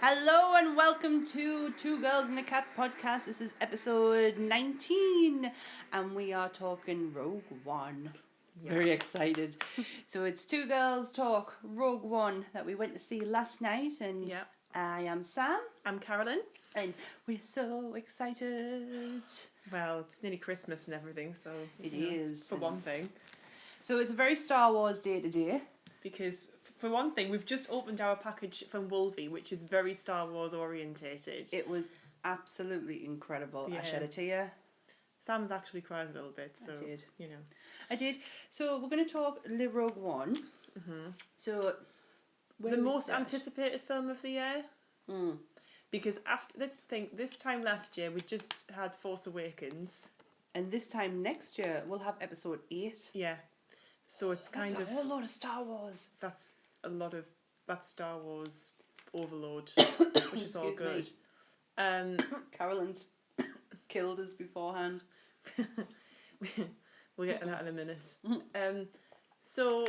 Hello and welcome to Two Girls and a Cat podcast. This is episode 19 and we are talking Rogue One. Yeah. Very excited. So it's Two Girls Talk Rogue One that we went to see last night, and Yeah. I am Sam I'm Carolyn. and we're so excited. Well, it's nearly Christmas and everything, so It you know, is. for one thing. So it's a very Star Wars day today. Because for one thing, we've just opened our package from Wolvie, which is very Star Wars orientated. It was absolutely incredible. I Yeah. shed a tear. Sam's actually cried a little bit, so I did. you know. I did. So we're going to talk Le Rogue One. Mm-hmm. So The most anticipated film of the year. Mm. Because let's think, this time last year we just had Force Awakens. And this time next year we'll have episode 8. Yeah. So it's That's a whole lot of Star Wars. That's Star Wars overload, which is all Excuse good. Carolyn's killed us beforehand. We'll get to that in a minute. So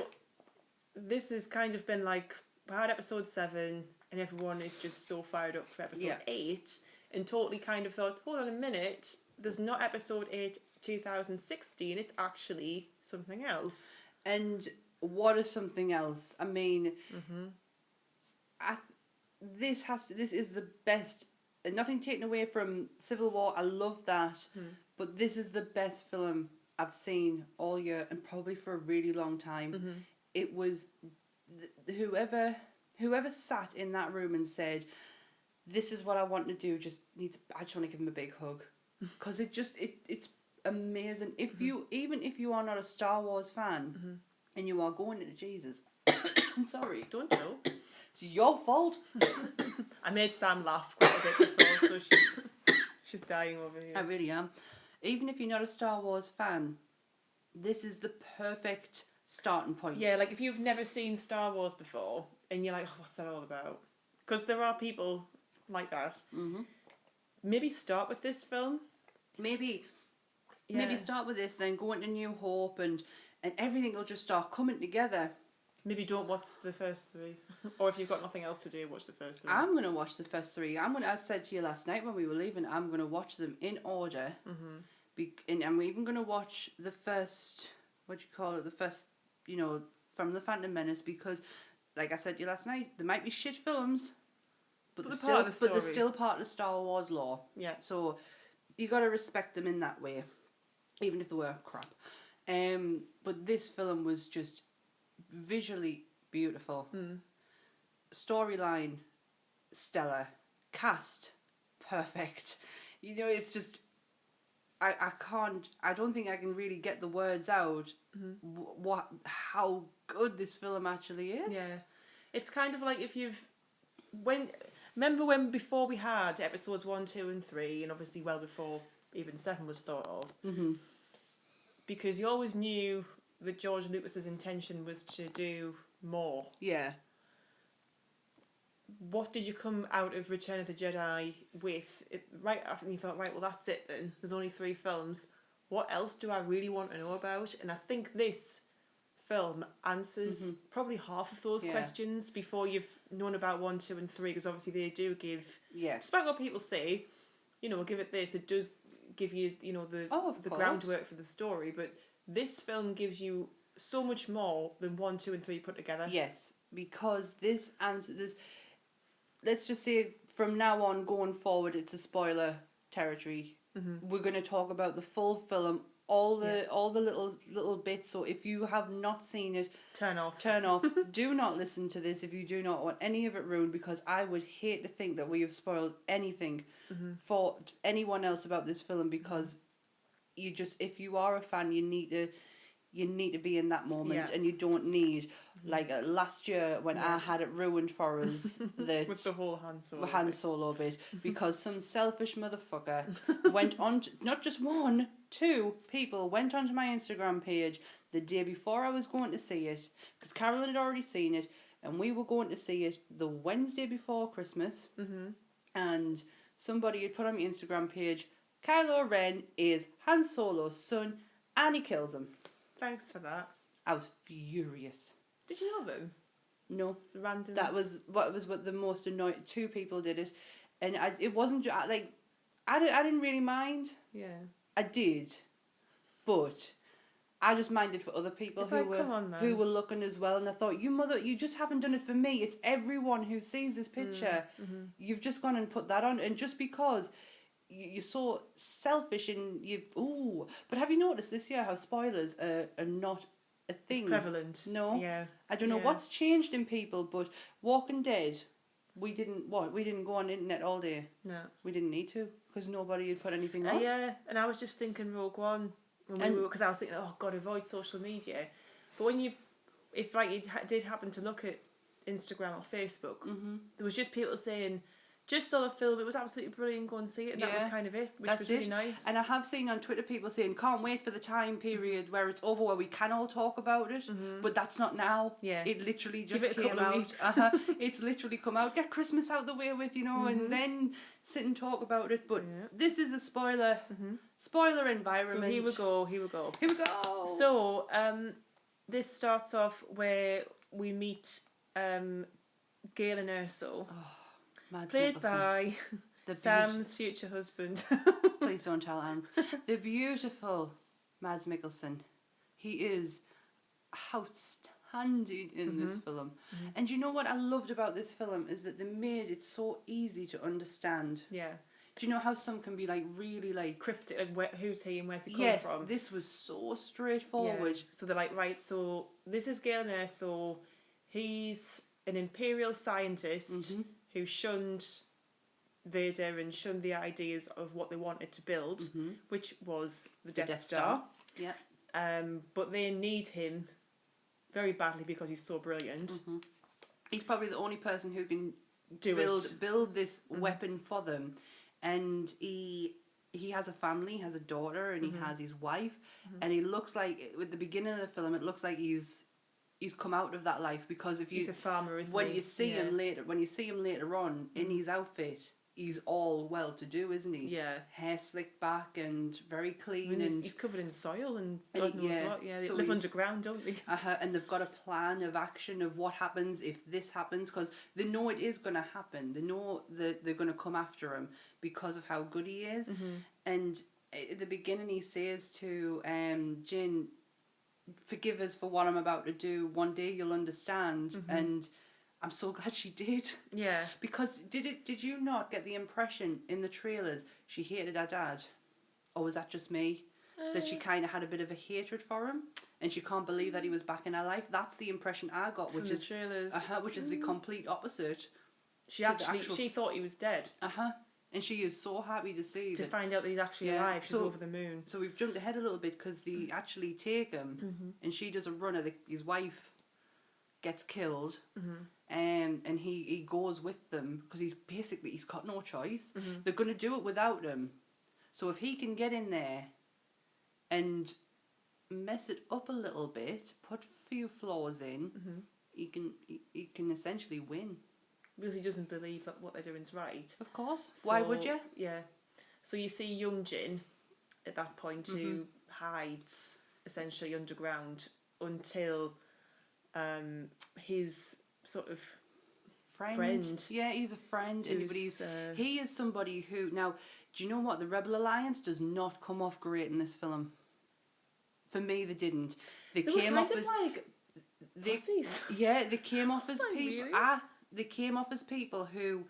this has kind of been like, we had episode 7 and everyone is just so fired up for episode 8 and totally kind of thought, hold on a minute, there's not episode 8 2016, it's actually something else. And what is something else? I mean, this is the best. And nothing taken away from Civil War. I love that, but this is the best film I've seen all year and probably for a really long time. It was whoever sat in that room and said, "This is what I want to do." I just want to give him a big hug because it's amazing. If even if you are not a Star Wars fan and you are going into Jesus, sorry, Don't know. it's your fault. I made Sam laugh quite a bit before, so she's dying over here. I really am. Even if you're not a Star Wars fan, this is the perfect starting point. Yeah, like if you've never seen Star Wars before and you're like, oh, what's that all about? Because there are people like that. Maybe start with this film. Maybe Yeah. start with this, then go into New Hope, and everything will just start coming together. Maybe don't watch the first 3. Or if you've got nothing else to do, watch the first 3. I'm going to watch the first 3. I said to you last night when we were leaving, I'm going to watch them in order. And I'm even going to watch the first, the first, from the Phantom Menace, because, like I said to you last night, there might be shit films, but they're still part of the Star Wars lore. Yeah. So you got to respect them in that way, even if they were crap. But this film was just visually beautiful. Storyline, stellar. Cast, perfect. It's just, I don't think I can really get the words out how good this film actually is. Yeah. It's kind of like if remember when before we had episodes 1, 2 and 3, and obviously well before even 7 was thought of, because you always knew that George Lucas's intention was to do more. Yeah. What did you come out of Return of the Jedi with? Right after you thought, right, well that's it then. There's only 3 films. What else do I really want to know about? And I think this film answers probably half of those questions before you've known about 1, 2 and 3, because obviously they do give, despite what people say, give it this, it does give you, the groundwork for the story, but this film gives you so much more than 1, 2 and 3 put together. Yes, because this answers, let's just say from now on going forward, it's a spoiler territory. We're going to talk about the full film, all the little bits. So if you have not seen it, turn off. Do not listen to this if you do not want any of it ruined, because I would hate to think that we have spoiled anything for anyone else about this film, because if you are a fan, you need to be in that moment, and you don't need like last year when I had it ruined for us that with the whole Han Solo bit, because some selfish motherfucker went on to, not just 1, 2 people went onto my Instagram page the day before I was going to see it, because Carolyn had already seen it and we were going to see it the Wednesday before Christmas, and somebody had put on my Instagram page, Kylo Ren is Han Solo's son and he kills him. Thanks for that. I was furious. Did you know them? No. It's a random. That was what the most annoying. Two people did it, and it wasn't like I didn't really mind. Yeah. I did, but I just minded for other people It's who like, were come on, man. who were looking as well, and I thought, you just haven't done it for me. It's everyone who sees this picture. You've just gone and put that on, and just because you're so selfish and you But have you noticed this year how spoilers are not a thing? It's prevalent. No. Yeah. I don't know Yeah. what's changed in people, but Walking Dead, we didn't go on the internet all day. No. We didn't need to because nobody had put anything on. Yeah, and I was just thinking Rogue One because I was thinking, oh God, avoid social media. But if like you did happen to look at Instagram or Facebook, there was just people saying, just saw the film, it was absolutely brilliant, go and see it, and that was Yeah, kind of it, which that's was really it. nice. And I have seen on Twitter people saying, can't wait for the time period where it's over, where we can all talk about it, but that's not now. Yeah. It literally Give just it a came couple of out. weeks. It's literally come out. Get Christmas out the way with, and then sit and talk about it. But this is a spoiler environment. So here we go. Here we go. So this starts off where we meet Galen Erso, Mads played Mikkelsen. by The Sam's future husband. Please don't tell Anne. The beautiful Mads Mikkelsen. He is outstanding in this film. And you know what I loved about this film is that they made it so easy to understand. Yeah. Do you know how some can be like really like Cryptic, like who's he and where's he come yes, from? this was so straightforward. Yeah. So they're like, right, so this is Galen Erso. He's an imperial scientist who shunned Vader and shunned the ideas of what they wanted to build, which was the Death Star. Yeah. But they need him very badly because he's so brilliant. He's probably the only person who can build this weapon for them. And he has a family, he has a daughter, and he has his wife, and he looks like at the beginning of the film, it looks like he's come out of that life, because if he's a farmer, isn't when he? you see him later on in his outfit, he's all well to do, isn't he? Yeah. Hair slicked back and very clean, and he's covered in soil and God knows what. Yeah, they so live underground, don't they? and they've got a plan of action of what happens if this happens, because they know it is going to happen. They know that they're going to come after him because of how good he is. And at the beginning he says to Jin, forgive us for what I'm about to do, one day you'll understand. And I'm so glad she did. Yeah. Because did you not get the impression in the trailers she hated her dad? Or was that just me? That she kind of had a bit of a hatred for him, and she can't believe that he was back in her life. That's the impression I got, From which the is trailers. which is the complete opposite. She thought he was dead. And she is so happy to see To that. find out that he's actually alive. She's over the moon. So we've jumped ahead a little bit because they actually take him, and she does a run of his wife gets killed, and he goes with them because he's got no choice. They're gonna do it without him, so if he can get in there and mess it up a little bit, put a few flaws in, he can essentially win. Because he doesn't believe that what they're doing is right. Of course. So, Why would you? Yeah. So you see young Jin at that point who hides essentially underground until his sort of friend. Yeah, he's a friend. And he is somebody who... Now, do you know what? The Rebel Alliance does not come off great in this film. For me, they didn't. They came off as... like pussies. Yeah, they came off as like, people... really? They came off as people who...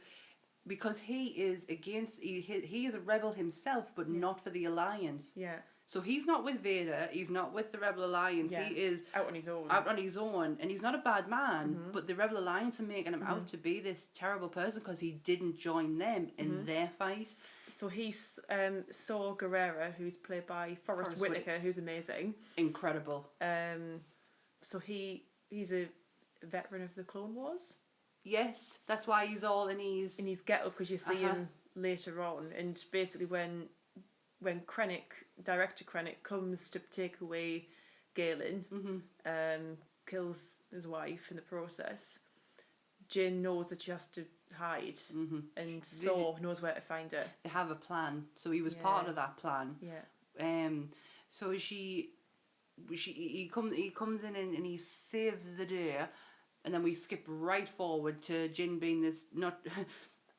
Because he is against... He is a rebel himself, but not for the Alliance. Yeah. So he's not with Vader, he's not with the Rebel Alliance, he is out on his own. And he's not a bad man, but the Rebel Alliance are making him out to be this terrible person because he didn't join them in their fight. So he's Saw Gerrera, who's played by Forrest Whitaker, who's amazing. Incredible. So he's a veteran of the Clone Wars. Yes, that's why he's all in his get-up, because you see him later on, and basically when Director Krennic comes to take away Galen, kills his wife in the process, Jin knows that she has to hide, and Saw knows where to find her. They have a plan, so he was part of that plan. Yeah. So he comes in and he saves the day, and then we skip right forward to Jin being this not.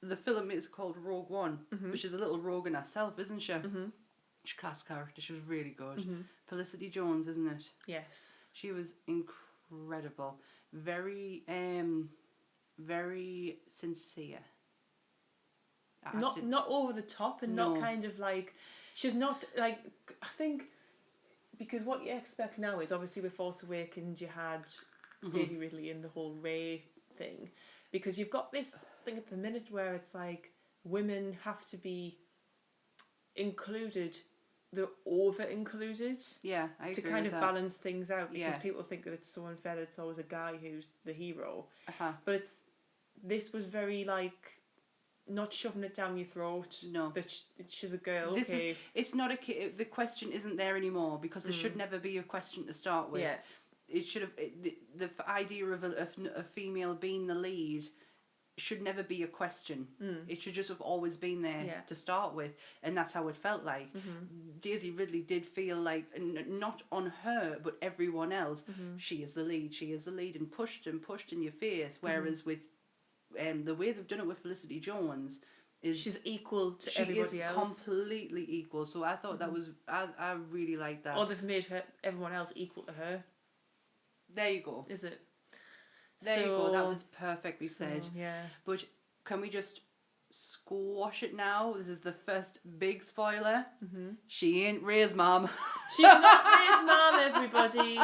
The film is called Rogue One, which is a little rogue in herself, isn't she? She cast character. She was really good. Felicity Jones, isn't it? Yes. She was incredible. Very, very sincere. Not over the top and not kind of like, she's not like, I think, because what you expect now is obviously with Force Awakens you had Daisy Ridley and the whole Rey thing, because you've got this thing at the minute where it's like women have to be included, they're over included. Yeah, I agree to kind with of that. balance things out, because people think that it's so unfair that it's always a guy who's the hero. But this was very like not shoving it down your throat. No, that she's a girl. It's not a the question isn't there anymore, because there should never be a question to start with. Yeah. It should have the idea of a female being the lead should never be a question. It should just have always been there to start with, and that's how it felt like. Daisy Ridley did feel like, not on her but everyone else, she is the lead, and pushed in your face. Whereas with the way they've done it with Felicity Jones is she's equal to everybody else. Completely equal. So I thought that was I really liked that. Or they've made everyone else equal to her. There you go. Is it? There you go. That was perfectly said. Yeah. But can we just squash it now? This is the first big spoiler. She ain't Rey's mom. She's not Rey's mom, everybody.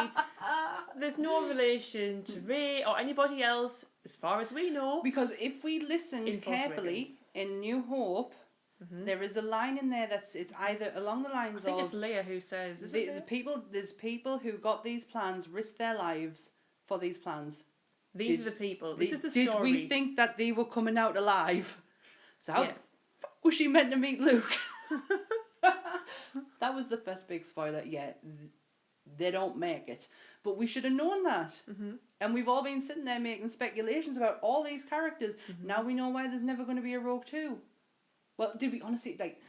There's no relation to Rey or anybody else, as far as we know. Because if we listened carefully in New Hope, there is a line in there it's either along the lines of, I think it's Leia who says, there's people who got these plans, risked their lives for these plans. These are the people. This is the story. Did we think that they were coming out alive? So how the fuck was she meant to meet Luke? That was the first big spoiler. Yeah, they don't make it. But we should have known that. And we've all been sitting there making speculations about all these characters. Now we know why there's never going to be a Rogue 2. Well, did we honestly, like,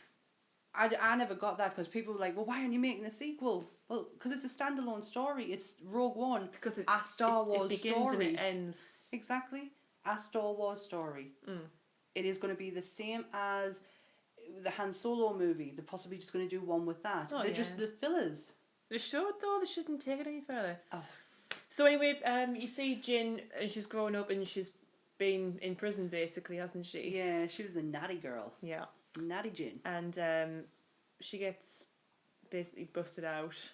I never got that, because people were like, well, why aren't you making a sequel? Well, because it's a standalone story. It's Rogue One. Because a Star Wars it begins story. and it ends. Exactly. A Star Wars story. It is going to be the same as the Han Solo movie. They're possibly just going to do one with that. They're just the fillers. They should, though. They shouldn't take it any further. Oh. So anyway, you see Jin, and she's growing up, and she's been in prison, basically, hasn't she? Yeah, she was a naughty girl. Yeah. Naughty Jin. And she gets basically busted out.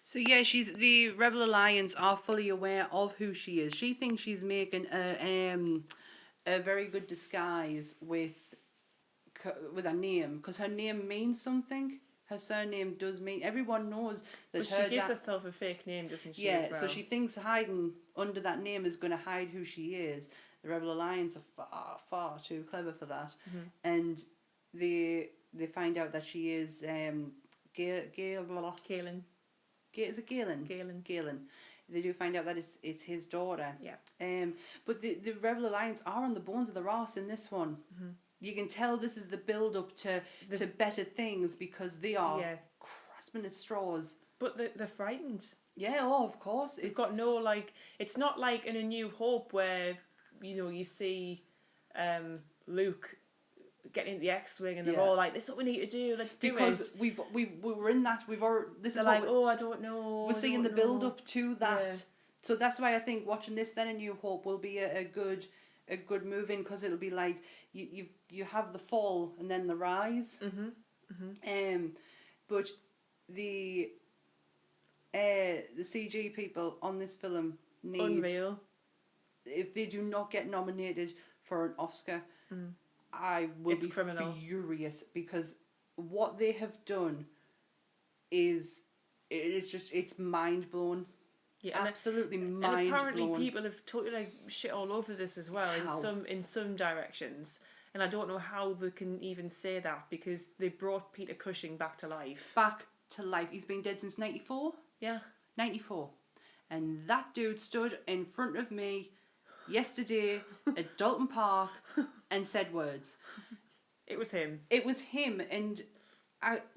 So yeah, the Rebel Alliance are fully aware of who she is. She thinks she's making a very good disguise with her name, because her name means something. Her surname does mean, everyone knows that but she gives herself a fake name, doesn't she? Yeah, as well? So she thinks hiding under that name is going to hide who she is. The Rebel Alliance are far too clever for that, and they find out that she is Galen. Is it Galen? Galen. They do find out that it's his daughter. Yeah. But the Rebel Alliance are on the bones of their arse in this one. You can tell this is the build up to better things, because they are grasping at straws. But they're frightened. Yeah, oh, of course. They've got no, like, it's not like in A New Hope where, you see Luke getting into the X-Wing and they're all like, this is what we need to do, let's do it. Because we were in that, we've already, this they're is like, I don't know. We're seeing the build up to that. Yeah. So that's why I think watching this then in New Hope will be a good move in, because it'll be like you have the fall and then the rise. But the CG people on this film need, unreal. If they do not get nominated for an Oscar, I will be criminal. Furious, because what they have done is it's mind blowing. Yeah, absolutely mind blowing. And apparently people have totally like shit all over this as well in some directions. And I don't know how they can even say that, because they brought Peter Cushing back to life. Back to life. He's been dead since 94? Yeah. 94. And that dude stood in front of me yesterday at Dalton Park and said words. It was him. It was him. And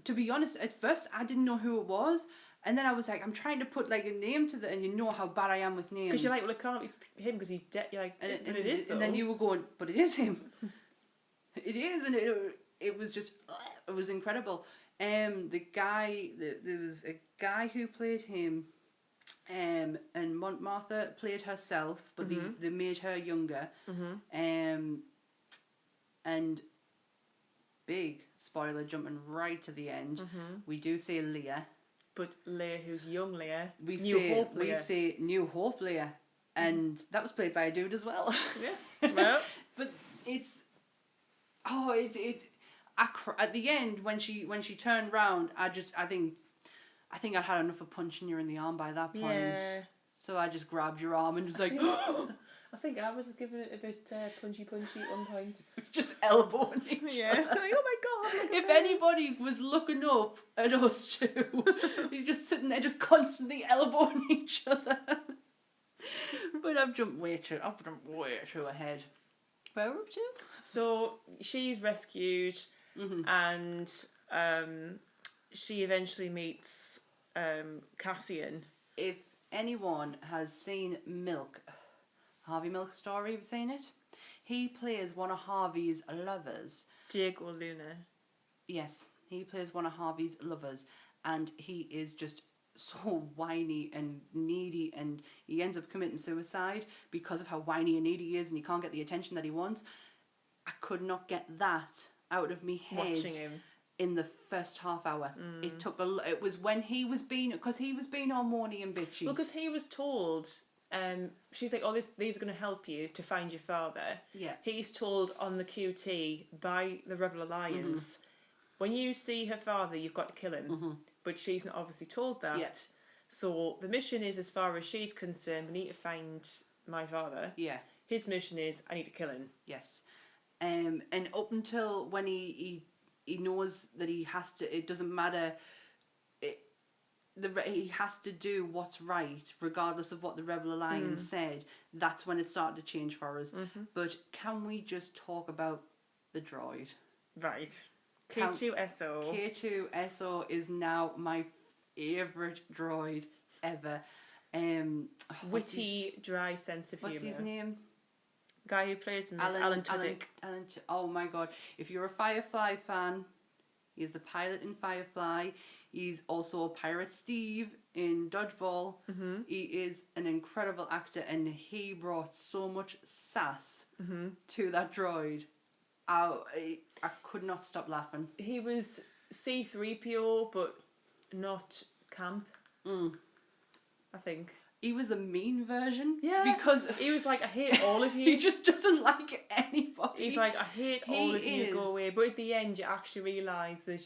to be honest, at first I didn't know who it was. And then I was like, I'm trying to put like a name to the, and you know how bad I am with names. Because you're like, well, it can't be him because he's dead. You're like, and, but it is though. and then you were going, but it is him. It is, and it was just, it was incredible. The guy, there was a guy who played him, and Martha played herself, but they made her younger. And big spoiler, jumping right to the end, we do say Leah. But Leia, who's young Leia, We Leia. say New Hope Leah, and that was played by a dude as well. Yeah, well, but it's at the end when she turned round, I think I'd had enough of punching you in the arm by that point. Yeah. So I just grabbed your arm and was like, I think I was giving it a bit punchy at one point. just elbowing each Yeah. other. Like, oh my god. If anybody was looking up at us two, you're just sitting there just constantly elbowing each other. But I've jumped way too ahead. Where are we up to? So she's rescued, and she eventually meets Cassian. If anyone has seen Milk, Harvey Milk's Story, have you seen it? He plays one of Harvey's lovers. Diego Luna. Yes, he plays one of Harvey's lovers, and he is just so whiny and needy, and he ends up committing suicide because of how whiny and needy he is, and he can't get the attention that he wants. I could not get that out of me head Watching him in the first half hour. It took it was when he was being all moany and bitchy. Well, because he was told, she's like, oh, these are going to help you to find your father. Yeah. He's told on the QT by the Rebel Alliance, when you see her father, you've got to kill him. But she's not obviously told that. Yeah. So the mission is, as far as she's concerned, we need to find my father. Yeah. His mission is, I need to kill him. Yes. And up until when he knows that he has to, it doesn't matter. He has to do what's right, regardless of what the Rebel Alliance said. That's when it started to change for us. But can we just talk about the droid? Right. K2SO. K2SO is now my favourite droid ever. Witty, dry sense of humour. What's his name? Guy who plays him is Alan Tudyk. Oh my god. If you're a Firefly fan, he's the pilot in Firefly. He's also Pirate Steve in Dodgeball. He is an incredible actor, and he brought so much sass to that droid. I could not stop laughing. He was C-3PO, but not camp. I think. He was a mean version. Yeah. Because he was like, I hate all of you. he just doesn't like anybody. He's like, I hate all of you, go away. But at the end, you actually realise that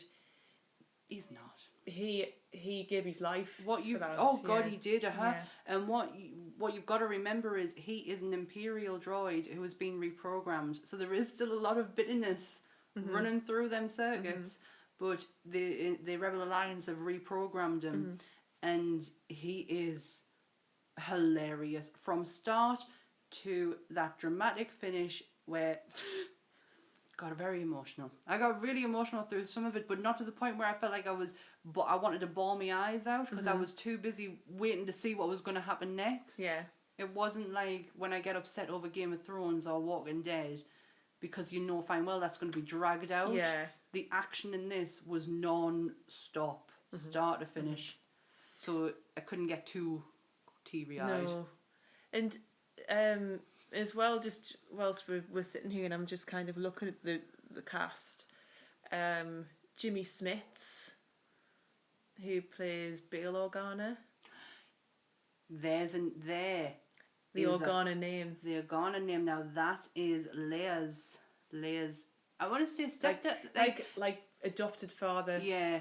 he's not. He gave his life for that. Oh God, yeah. he did. Yeah. And what you've got to remember is he is an Imperial droid who has been reprogrammed. So there is still a lot of bitterness running through them circuits. But the Rebel Alliance have reprogrammed him, and he is hilarious from start to that dramatic finish where. Got very emotional. I got really emotional through some of it, but not to the point where I felt like I wanted to bawl my eyes out because I was too busy waiting to see what was going to happen next. Yeah. It wasn't like when I get upset over Game of Thrones or Walking Dead, because you know fine well that's going to be dragged out. Yeah. The action in this was non-stop, start to finish. So I couldn't get too teary-eyed. No. And as well, just whilst we're sitting here and I'm just kind of looking at the cast, Jimmy Smits, who plays Bail Organa. The Organa name. The Organa name. Now that is Leia's. I want to say stepdad. Like adopted father. Yeah.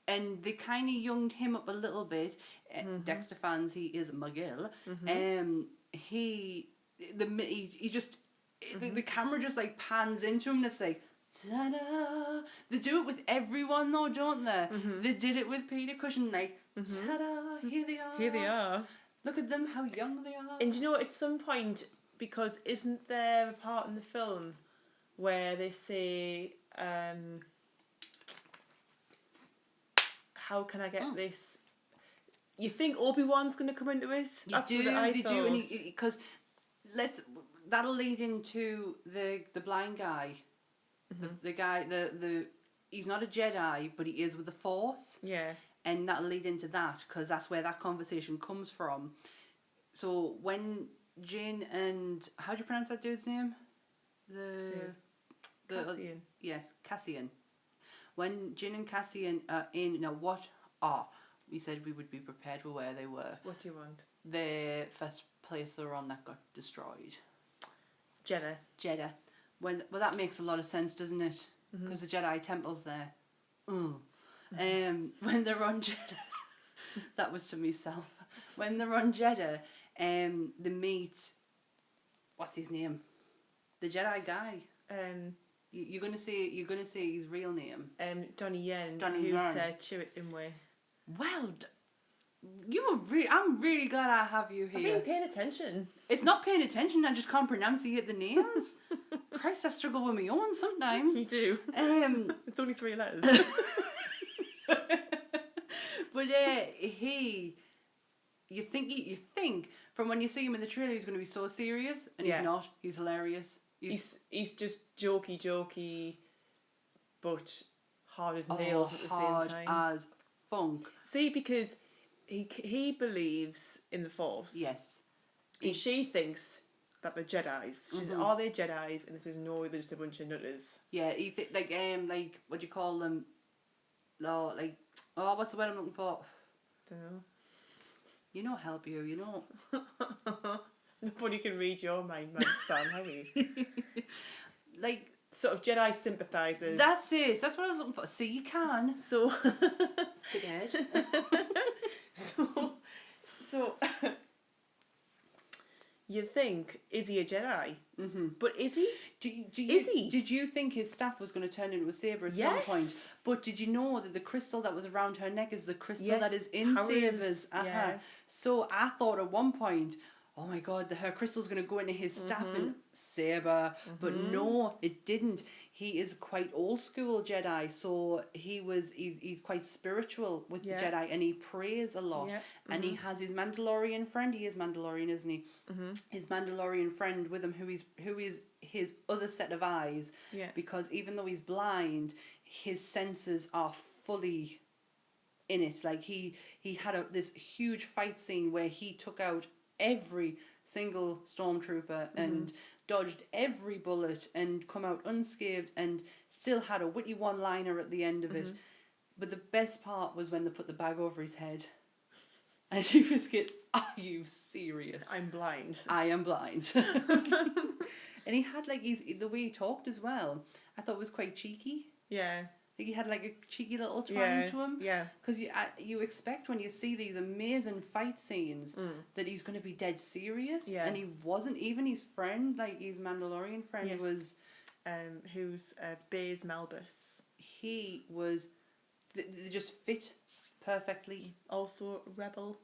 And they kind of younged him up a little bit. Dexter fans, he is Miguel. The camera just like pans into him and it's like, ta-da! They do it with everyone though, don't they? They did it with Peter Cushing, like, ta-da! Here they are. Here they are. Look at them, how young they are. And you know, at some point, because isn't there a part in the film where they say, how can I get this? you think Obi-Wan's going to come into it? That's what I they thought. do, and because that'll lead into the blind guy, the guy the he's not a Jedi, but he is with the Force. Yeah. And that'll lead into that because that's where that conversation comes from. So when Jin and how do you pronounce that dude's name? Cassian. Yes, Cassian. When Jin and Cassian are in we said we would be prepared for where they were. What do you want? The first place they were on that got destroyed. Jeddah. Well, that makes a lot of sense, doesn't it? Because the Jedi temple's there. When they're on Jeddah, that was to myself. When they're on Jeddah, they meet. What's his name? The Jedi guy. You're gonna say his real name. Donnie Yen. Donnie who's Yen. Chirrut Imwe. Well, I'm really glad I have you here. I've been paying attention. It's not paying attention. I just can't pronunciate the names. Christ, I struggle with my own sometimes. You do. It's only 3 letters. But you think from when you see him in the trailer he's going to be so serious, and he's not. He's hilarious. He's just jokey, but hard as nails at the same time. Hard as funk. See, because he believes in the Force. Yes. And she thinks that they're Jedis. She says, "Are they Jedis?" And he says, "No, they're just a bunch of nutters." Yeah, he like what do you call them? What's the word I'm looking for? Don't know. You know, help you. You know. Nobody can read your mind, my son, have you? Like sort of Jedi sympathisers. That's it. That's what I was looking for. See, you can. So. Dickhead. So. You think, is he a Jedi? Mm-hmm. But is he? Is he? Did you think his staff was going to turn into a saber at some point? But did you know that the crystal that was around her neck is the crystal that is in sabers? Yeah. So I thought at one point, oh my God, her crystal's going to go into his staff and saber. But no, it didn't. He is quite old school Jedi, so he's quite spiritual with the Jedi, and he prays a lot. Yeah. And he has his Mandalorian friend. He is Mandalorian, isn't he? His Mandalorian friend with him, who is his other set of eyes. Yeah. Because even though he's blind, his senses are fully in it. Like he had this huge fight scene where he took out every single stormtrooper and dodged every bullet and come out unscathed and still had a witty one-liner at the end of it. But the best part was when they put the bag over his head and he was are you serious? I'm blind. I am blind. And he had the way he talked as well, I thought was quite cheeky. Yeah. He had a cheeky little twang to him. Yeah. Because you expect when you see these amazing fight scenes that he's going to be dead serious. Yeah. And he wasn't. Even his friend, his Mandalorian friend was... who's Baze Malbus. He was... They just fit perfectly. Also a rebel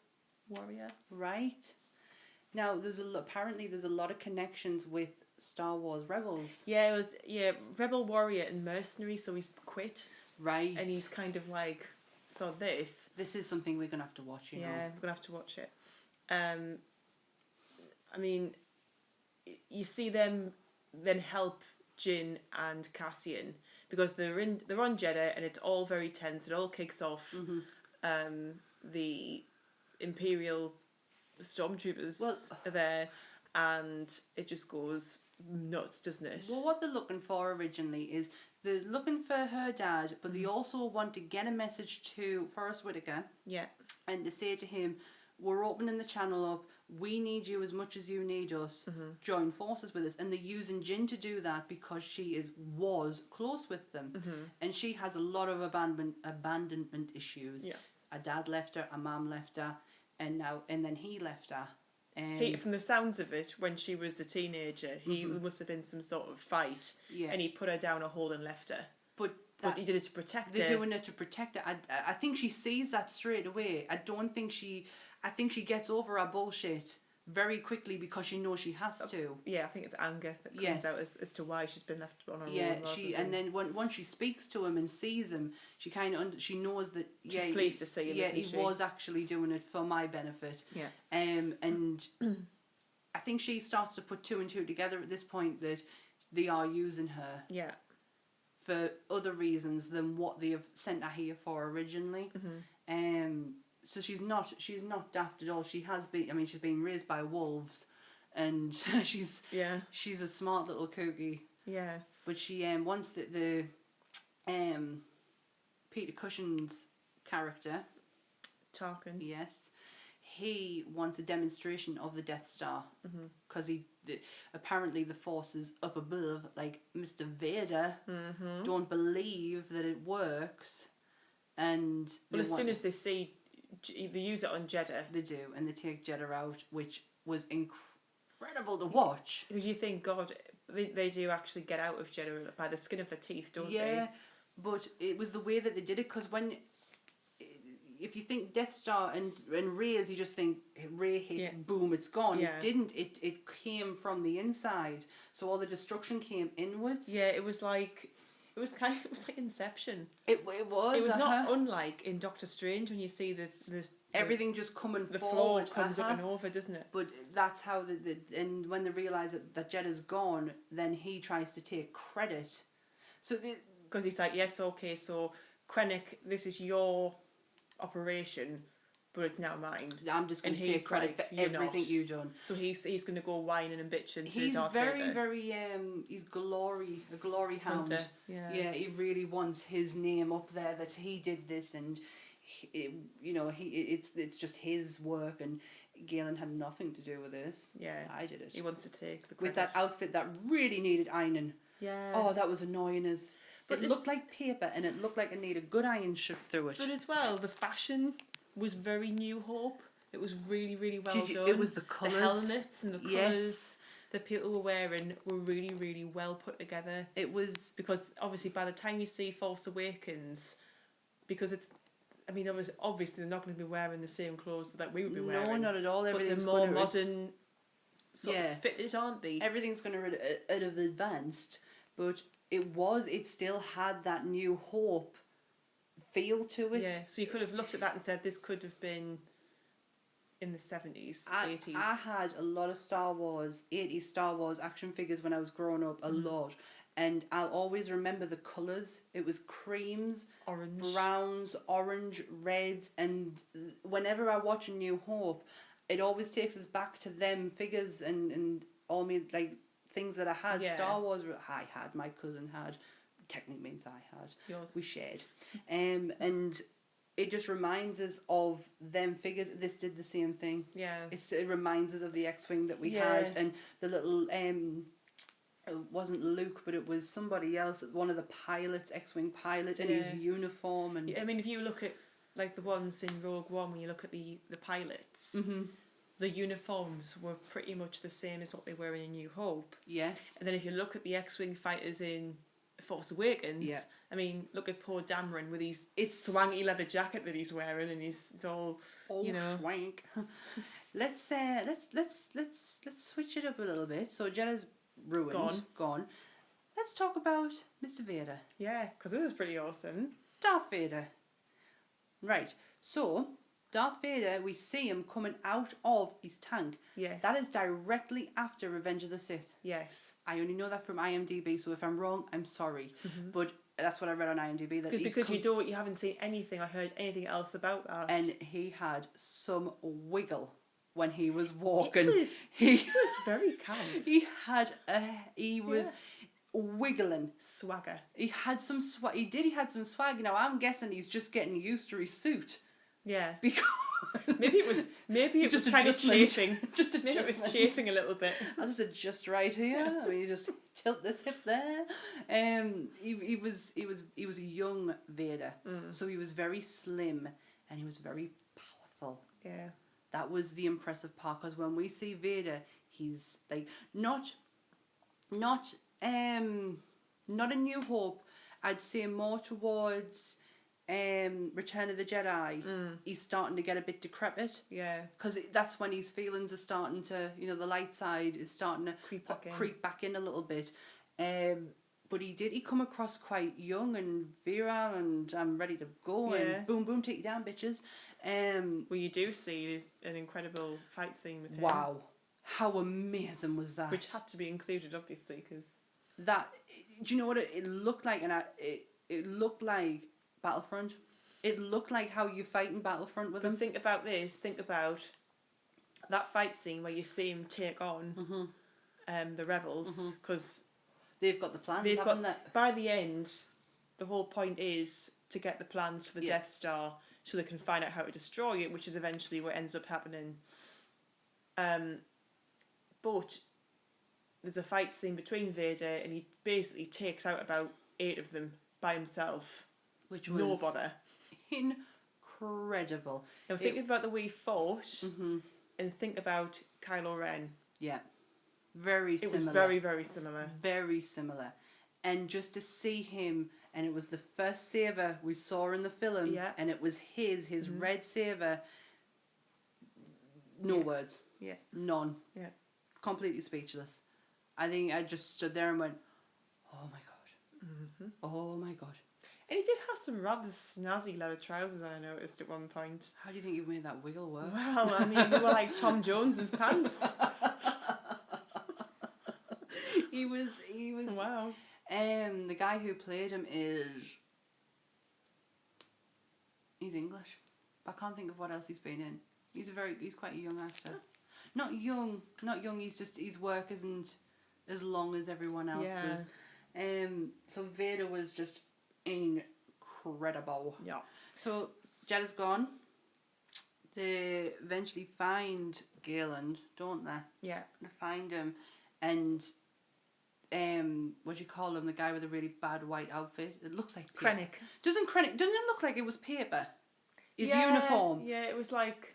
warrior. Right. Now, apparently there's a lot of connections with Star Wars Rebels. Yeah, rebel warrior and mercenary, so he's quit. Right. And he's kind of like, so this is something we're going to have to watch, you know. Yeah, we're going to have to watch it. I mean, you see them then help Jin and Cassian because they're on Jeddah and it's all very tense. It all kicks off. The Imperial stormtroopers are there, and it just goes nuts, doesn't it? Well, what they're looking for originally is they're looking for her dad, but they also want to get a message to Forrest Whitaker. Yeah. And to say to him, we're opening the channel up. We need you as much as you need us. Join forces with us. And they're using Jin to do that because she was close with them. And she has a lot of abandonment issues. Yes. A dad left her, a mum left her, and then he left her. From the sounds of it, when she was a teenager, there must have been some sort of fight, and he put her down a hole and left her. But he did it to protect her. They're doing it to protect her. I think she sees that straight away. I think she gets over her bullshit very quickly because she knows she has to. Yeah, I think it's anger that comes Yes. out as to why she's been left on her Yeah, own. rather and than- then once she speaks to him and sees him, she kind of she knows that She's pleased to see him, yeah, isn't he she? was actually doing it for my benefit. Yeah. And I think she starts to put two and two together at this point that they are using her Yeah. for other reasons than what they have sent her here for originally. So she's not daft at all. She has been. I mean, she's been raised by wolves, and she's Yeah. a smart little cookie. Yeah. But she wants the Peter Cushing's character. Tarkin. Yes, he wants a demonstration of the Death Star because apparently the forces up above, like Mr. Vader, don't believe that it works, and Well, as soon as they see, they use it on Jeddah. they do, and they take Jeddah out, which was incredible to watch. Because you think, God, they do actually get out of Jeddah by the skin of their teeth, don't they? Yeah, but it was the way that they did it, because if you think Death Star and Reyes, you just think Rey hit, boom, it's gone. Yeah. It didn't. It came from the inside, so all the destruction came inwards. Yeah, it was like Inception. It was. It was not unlike in Doctor Strange when you see the everything just coming the floor forward. comes up and over, doesn't it? But that's how and when they realise that Jeddah's gone, then he tries to take credit. So because he's like, yes, okay, so Krennic, this is your operation, but it's now mine. I'm just going to And take he's credit like, for "You're everything not." you've done. So he's going to go whining and bitching to He's Darth very, Vader. very he's a glory hound. Hunter, yeah. Yeah, he really wants his name up there that he did this, and it's just his work, and Galen had nothing to do with this. Yeah, I did it. He wants to take the credit. With that outfit that really needed ironing. Yeah. Oh, that was annoying as. But It looked like paper, and it looked like it needed a good iron shot through it. But as well, the fashion was very New Hope. It was really, really well done. It was the colours. The helmets and the colours Yes. that people were wearing were really, really well put together. It was. Because obviously by the time you see Force Awakens, because it's, I mean, obviously they're not going to be wearing the same clothes that we would be wearing. No, not at all. But Everything's they're more gonna, modern sort of fitted, aren't they? Everything's going to have advanced, but it still had that New Hope feel to it. Yeah, so you could have looked at that and said this could have been in the 70s, 80s. I had a lot of 80s Star Wars action figures when I was growing up, a lot. And I'll always remember the colours. It was creams, Orange. browns, orange, reds, and whenever I watch A New Hope, it always takes us back to them figures and all me like things that I had. Yeah. Star Wars, I had, my cousin had, technically means I had. Yours. We shared. And it just reminds us of them figures. This did the same thing. Yeah. It reminds us of the X-Wing that we Yeah. had, and the little it wasn't Luke, but it was somebody else, one of the pilots, X-Wing pilot, and his uniform. And I mean, if you look at like the ones in Rogue One, when you look at the pilots, the uniforms were pretty much the same as what they were in A New Hope. Yes. And then if you look at the X-Wing fighters in Force Awakens, Yeah. I mean, look at poor Dameron with his It's- swanky leather jacket that he's wearing, and it's all, you know. Swank. let's switch it up a little bit. So Jeddah's ruined, gone. Let's talk about Mr. Vader. Yeah, because this is pretty awesome. Darth Vader. Right. So Darth Vader, we see him coming out of his tank. Yes. That is directly after Revenge of the Sith. Yes. I only know that from IMDb, so if I'm wrong, I'm sorry. But that's what I read on IMDb. That Because you haven't seen anything or heard anything else about that. and he had some wiggle when he was walking. He was very calm. He was wiggling. Swagger. He had some swag. He had some swag. Now I'm guessing he's just getting used to his suit. Yeah. Because maybe it Just was kind of adjustment. chafing. Just Maybe it was adjustment. chafing a little bit. I'll just adjust right here. I mean, you just tilt this hip there. He was a young Vader, so he was very slim and he was very powerful. Yeah. That was the impressive part, because when we see Vader, he's like not A New Hope. I'd say more towards Return of the Jedi, he's starting to get a bit decrepit. Yeah. Because that's when his feelings are starting to, the light side is starting to creep back in a little bit. But he come across quite young and virile and I'm ready to go and boom, boom, take you down, bitches. Well, you do see an incredible fight scene with him. Wow. How amazing was that? Which had to be included, obviously, because... That, do you know what it looked like? And it looked like Battlefront. It looked like how you fight in Battlefront with him. Think about this. Think about that fight scene where you see him take on the rebels, because they've got the plans, haven't they? By the end, the whole point is to get the plans for the Death Star so they can find out how to destroy it, which is eventually what ends up happening. But there's a fight scene between Vader and he basically takes out about 8 of them by himself. Which was no bother. Incredible. Now think about the way he fought and think about Kylo Ren. Yeah. Very similar. It was very, very similar. Very similar. And just to see him, and it was the first saber we saw in the film, and it was his red saber. No words. Yeah. None. Yeah. Completely speechless. I think I just stood there and went, oh my God. Oh my God. And he did have some rather snazzy leather trousers, I noticed at one point. How do you think you made that wiggle work? Well, I mean, they were like Tom Jones's pants. He was. Wow. The guy who played him he's English. I can't think of what else he's been in. He's quite a young actor. Not young. His work isn't as long as everyone else's. So Vader was just incredible. Yeah. So Jedda's gone. They eventually find Galen, don't they? Yeah. They find him, and what do you call him? The guy with a really bad white outfit. It looks like paper. Krennic. Doesn't it look like it was paper? His uniform. Yeah, it was like.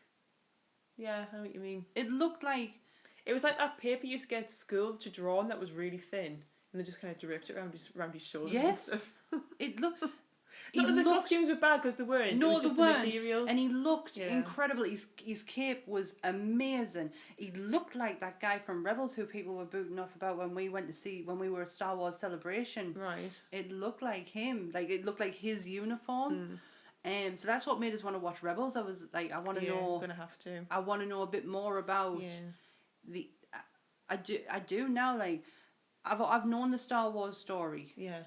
Yeah, I know what you mean. It looked like. It was like that paper you used to get at school to draw on that was really thin, and they just kind of draped it around his shoulders. Yes. And stuff. It looked. Not that the costumes were bad because they weren't. No, it was just they weren't. The material. And he looked incredible. His cape was amazing. He looked like that guy from Rebels who people were booting off about when we were at Star Wars Celebration. Right. It looked like him. Like it looked like his uniform. So that's what made us want to watch Rebels. I was like, I want to know. Gonna have to. I want to know a bit more about the. I do now. Like, I've known the Star Wars story. Yeah.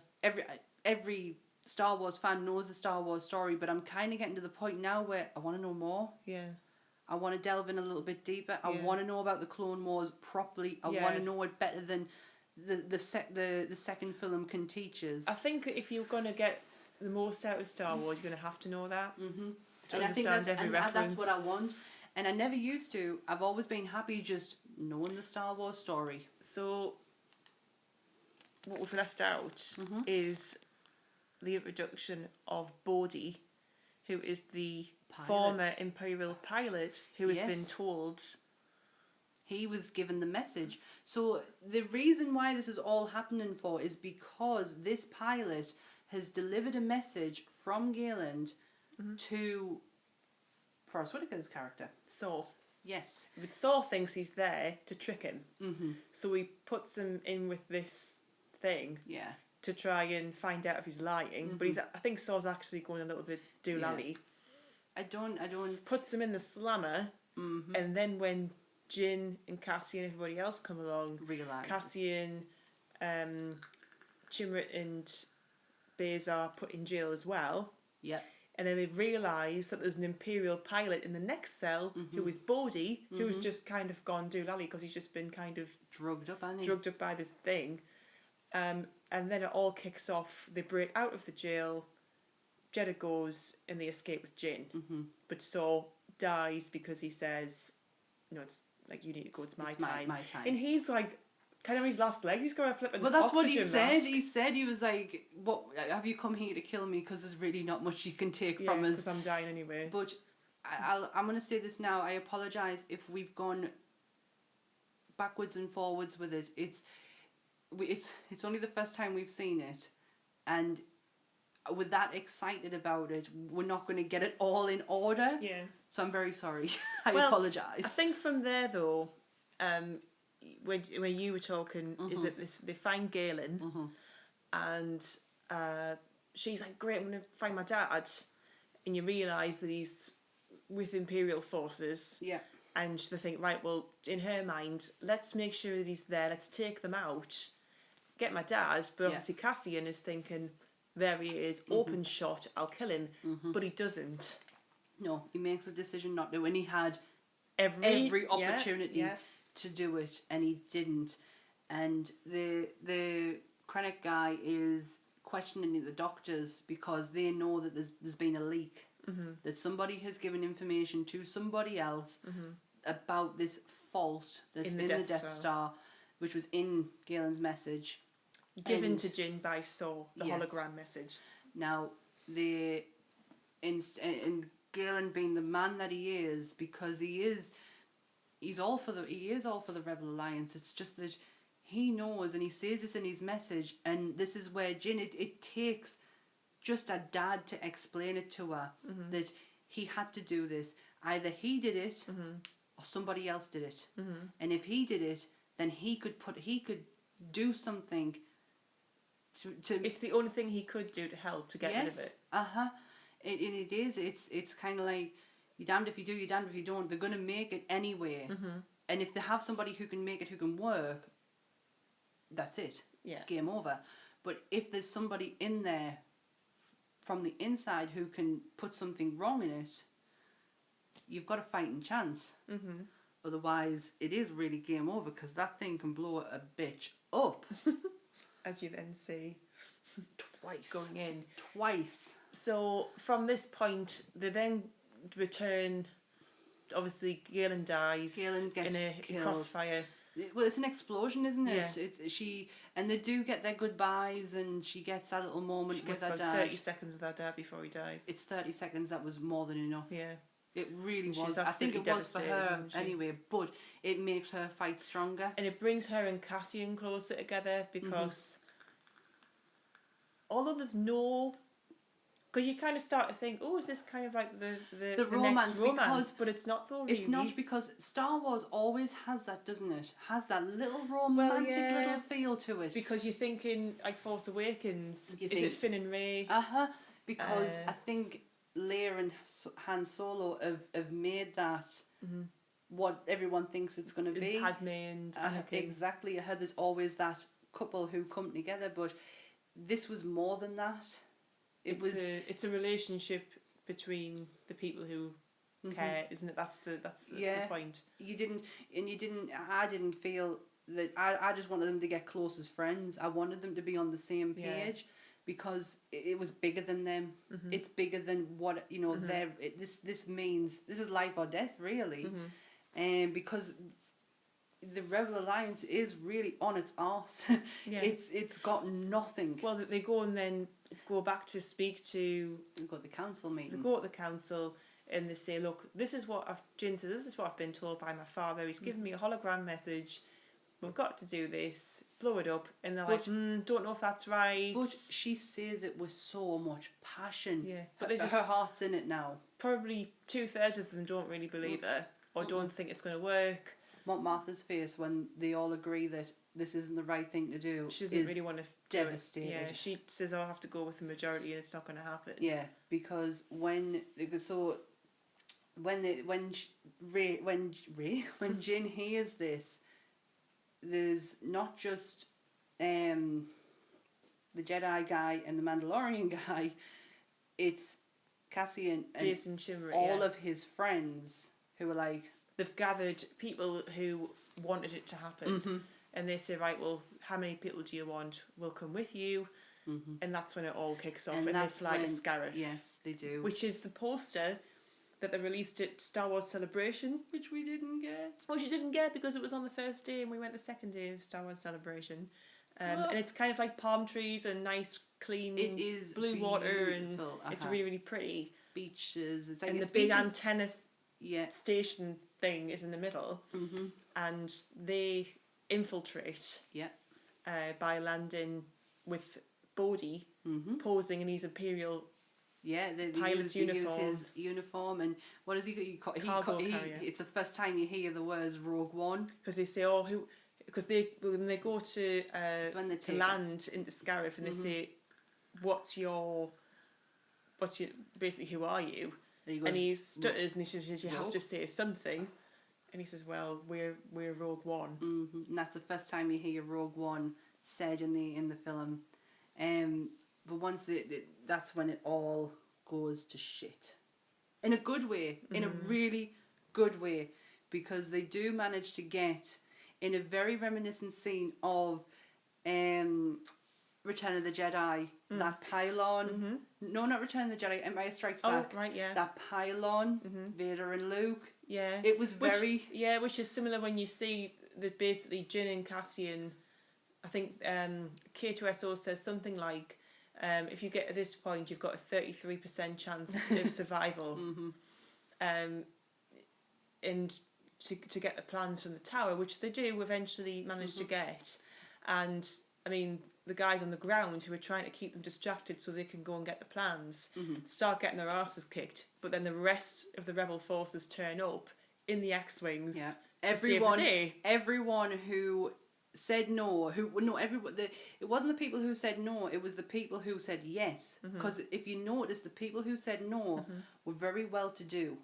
Every Star Wars fan knows the Star Wars story, but I'm kind of getting to the point now where I want to know more. Yeah. I want to delve in a little bit deeper. I want to know about the Clone Wars properly. I want to know it better than the second film can teach us. I think if you're gonna get the most out of Star Wars, you're gonna have to know that. To and I think understand every reference. that's what I want. And I never used to. I've always been happy just knowing the Star Wars story. So, what we've left out is the introduction of Bodhi, who is the former Imperial pilot who has been told. He was given the message. So the reason why this is all happening for is because this pilot has delivered a message from Galen to Forrest Whitaker's character. Saw. Yes. But Saw thinks he's there to trick him. So he puts him in with this thing. Yeah. To try and find out if he's lying, but I think Saw's actually going a little bit doolally. I don't. Puts him in the slammer, and then when Jin and Cassie and everybody else come along, Realise. Cassian, Chimrit and Baze are put in jail as well. Yeah. And then they realise that there's an Imperial pilot in the next cell who is Bodhi, who's just kind of gone doolally because he's just been kind of drugged up, hasn't he? Drugged up by this thing. And then it all kicks off. They break out of the jail. Jeddah goes and they escape with Jin. But Saw dies because he says, "No, it's like you need to go. It's my time." My time. And he's like, kind of his last legs. He's got a flipping. But that's what he said. Mask. He said he was like, "What have you come here to kill me? Because there's really not much you can take from us. Because I'm dying anyway." But I'm gonna say this now. I apologize if we've gone backwards and forwards with it. It's only the first time we've seen it, and we're that excited about it, we're not going to get it all in order. Yeah. So I'm very sorry. I Well, apologise. I think from there though, when you were talking, is that they find Galen, and she's like, "Great, I'm gonna find my dad," and you realise that he's with Imperial forces. Yeah. And they think, right, well, in her mind, let's make sure that he's there. Let's take them out, get my dad. But obviously, Cassian is thinking, there he is, open shot. I'll kill him, but he doesn't. No, he makes a decision not to, and he had Every opportunity to do it, and he didn't. And the Krennic guy is questioning the doctors because they know that there's been a leak, that somebody has given information to somebody else about this fault that's in the Death Star, which was in Galen's message. Given to Jyn by Saw, the hologram message. Now, in Galen being the man that he is, because he is all for the Rebel Alliance. It's just that he knows, and he says this in his message, and this is where Jyn, it takes just a dad to explain it to her, that he had to do this. Either he did it, or somebody else did it. And if he did it, then he could do something to It's the only thing he could do to help to get rid of it. It is. It's kind of like, you're damned if you do, you're damned if you don't. They're going to make it anyway. And if they have somebody who can make it, who can work, that's it. Yeah. Game over. But if there's somebody in there from the inside who can put something wrong in it, you've got a fighting chance. Otherwise, it is really game over, because that thing can blow a bitch up. As you then see. Twice. Going in. Twice. So from this point, they then return. Obviously, Galen dies. Galen gets in a killed. crossfire. Well, it's an explosion, isn't it? Yeah. It's and they do get their goodbyes, and she gets a little moment She with gets her about dad. 30 seconds with her dad before he dies. It's 30 seconds. That was more than enough. Yeah. It really She's was. I think absolutely it was for devastated, her isn't she? anyway, but it makes her fight stronger. And it brings her and Cassian closer together, because although there's no... Because you kind of start to think, oh, is this kind of like the romance, next romance? because but it's not though, really. It's not, because Star Wars always has that, doesn't it? Has that little romantic little feel to it. Because you're thinking, like Force Awakens, You is it Finn and Rey? Because I think Leia and Han Solo have made that what everyone thinks it's going to be. Padme and Anakin. Exactly. I heard there's always that couple who come together, but this was more than that. It's a relationship between the people who care, isn't it? That's the point. I didn't feel that. I just wanted them to get close as friends. I wanted them to be on the same page, because it was bigger than them. It's bigger than what this means. This is life or death, really, and because the Rebel Alliance is really on its arse. It's got nothing. Well, they go and then go back to speak to... We've got the council meeting. They go at the council and they say, look, Jyn says, this is what I've been told by my father. He's given me a hologram message. We've got to do this. Blow it up. And they're like, don't know if that's right. But she says it with so much passion. Yeah. But her heart's in it now. Probably 2/3 of them don't really believe her, or don't think it's going to work. What Martha's face when they all agree that this isn't the right thing to do. She doesn't really want to devastated. Yeah, she says, I'll have to go with the majority and it's not going to happen. Yeah, because when Jyn hears this, there's not just the Jedi guy and the Mandalorian guy, it's Cassian and all of his friends who are like... They've gathered people who wanted it to happen. And they say, right, well, how many people do you want? We'll come with you. And that's when it all kicks off. And they fly to Scarif. Yes, they do. Which is the poster that they released at Star Wars Celebration. Which we didn't get. Which you didn't get because it was on the first day and we went the second day of Star Wars Celebration. And it's kind of like palm trees and nice, clean blue water. And it's really, really pretty. Beaches. It's and the big antenna station thing is in the middle. And they infiltrate by landing with Bodhi posing in his Imperial Yeah, pilot's they use uniform. his uniform, and what does he? Cargo carrier. It's the first time you hear the words Rogue One. Because they say, oh, who? Because when they go to when they to take land into Scarif, and they say, what's your basically, who are you? And he stutters and he says, you have to say something. And he says, well, we're Rogue One. And that's the first time you hear Rogue One said in the film. But once that's when it all goes to shit. In a good way. In a really good way. Because they do manage to get, in a very reminiscent scene of Return of the Jedi, that pylon. No, not Return of the Jedi, Empire Strikes Back. Oh, right, yeah. That pylon, Vader and Luke. Yeah. It was very... which is similar when you see that basically Jyn and Cassian, I think K2SO says something like, if you get to this point, you've got a 33% chance of survival. And to get the plans from the tower, which they do eventually manage to get. And, I mean, the guys on the ground who are trying to keep them distracted so they can go and get the plans start getting their asses kicked, but then the rest of the rebel forces turn up in the X-Wings to save the day. Everyone who said no, it wasn't the people who said no, it was the people who said yes. Because if you notice, the people who said no were very well to do.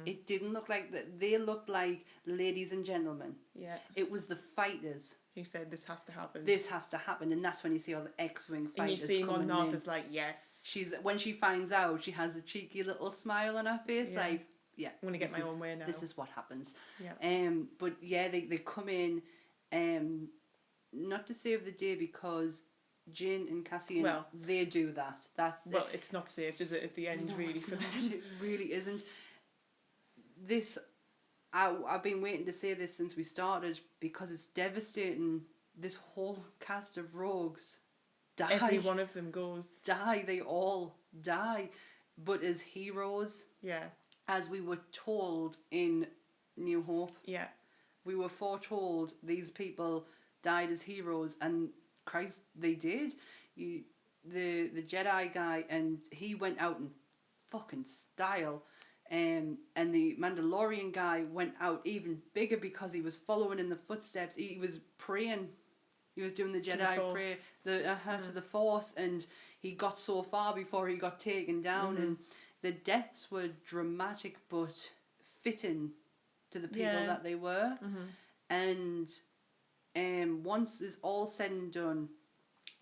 It didn't look like that. They looked like ladies and gentlemen. Yeah. It was the fighters who said this has to happen. This has to happen, and that's when you see all the X-wing fighters. And you see Mon Mothma's like, yes. When she finds out, she has a cheeky little smile on her face, like, yeah, I'm gonna get my own way now. This is what happens. Yeah. But yeah, they come in, not to save the day, because Jyn and Cassian, they do that. Well, it's not saved, is it? At the end, no, really. It's not. It really isn't. I've been waiting to say this since we started, because it's devastating. This whole cast of rogues die. Every one of them goes. Die. They all die. But as heroes. Yeah. As we were told in New Hope. Yeah. We were foretold these people died as heroes, and Christ, they did. The Jedi guy, and he went out in fucking style. And the Mandalorian guy went out even bigger because he was following in the footsteps. He was praying. He was doing the Jedi prayer to the Force, and he got so far before he got taken down. And the deaths were dramatic but fitting to the people that they were. And once it's all said and done,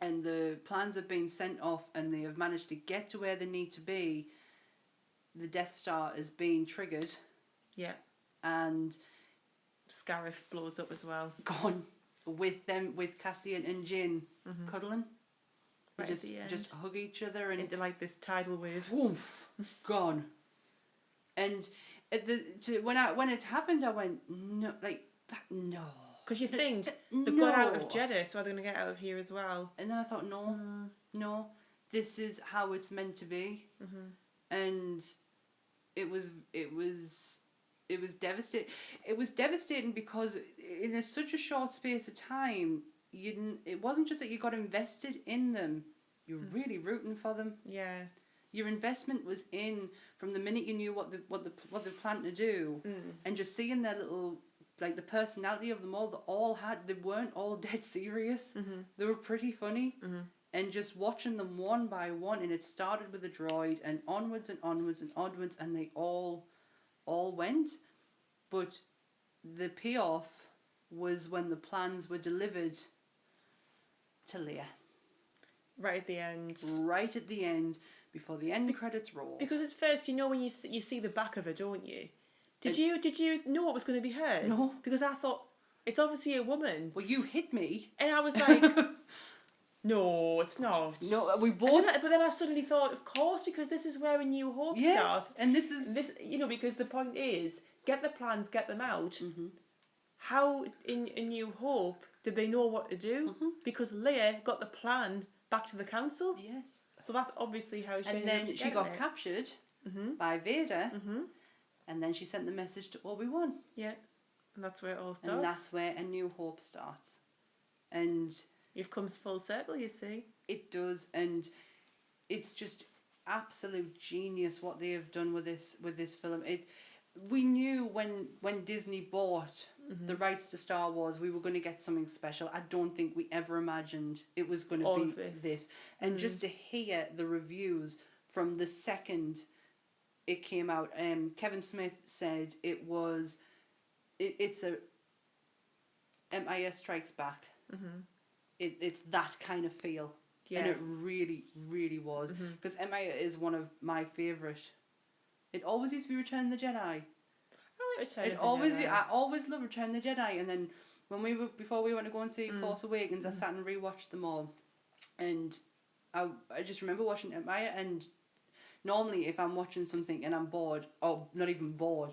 and the plans have been sent off, and they have managed to get to where they need to be, the Death Star is being triggered. Yeah. And Scarif blows up as well. Gone with Cassian and Jyn cuddling. They just hug each other and into like this tidal wave. Woof, gone. And when it happened, I went no, like that, no. Because you think they got out of Jeddah, so they're going to get out of here as well. And then I thought, no, this is how it's meant to be. And it was devastating. It was devastating because in such a short space of time, it wasn't just that you got invested in them. You were really rooting for them. Yeah. Your investment was in from the minute you knew what they planned to do, and just seeing their little, like, the personality of them all. They weren't all dead serious. They were pretty funny. And just watching them one by one, and it started with a droid, and onwards and onwards and onwards, and they all went. But the payoff was when the plans were delivered to Leia. Right at the end. Right at the end, before the end credits roll. Because at first, when you see the back of her, don't you? Did you know what was going to be her? No. Because I thought, it's obviously a woman. Well, you hit me. And I was like... No, it's not. No, we both. But then I suddenly thought, of course, because this is where A New Hope starts. And this is because the point is, get the plans, get them out. How in A New Hope did they know what to do? Because Leia got the plan back to the council. Yes. So that's obviously how she. And then she got captured by Vader. And then she sent the message to Obi-Wan. Yeah, and that's where it all starts. And that's where A New Hope starts. And you've come full circle, you see. It does, and it's just absolute genius what they have done with this film. We knew when Disney bought the rights to Star Wars, we were going to get something special. I don't think we ever imagined it was going to All be of this. this. And just to hear the reviews from the second it came out, Kevin Smith said it's a MIS Strikes Back. It's that kind of feel. Yeah. And it really, really was. Because MIA is one of my favourite. It always used to be Return of the Jedi. I like Return of the Jedi. I always loved Return of the Jedi. And then before we went to go and see Force Awakens, I sat and rewatched them all. And I just remember watching MIA. And normally if I'm watching something and I'm bored, or not even bored,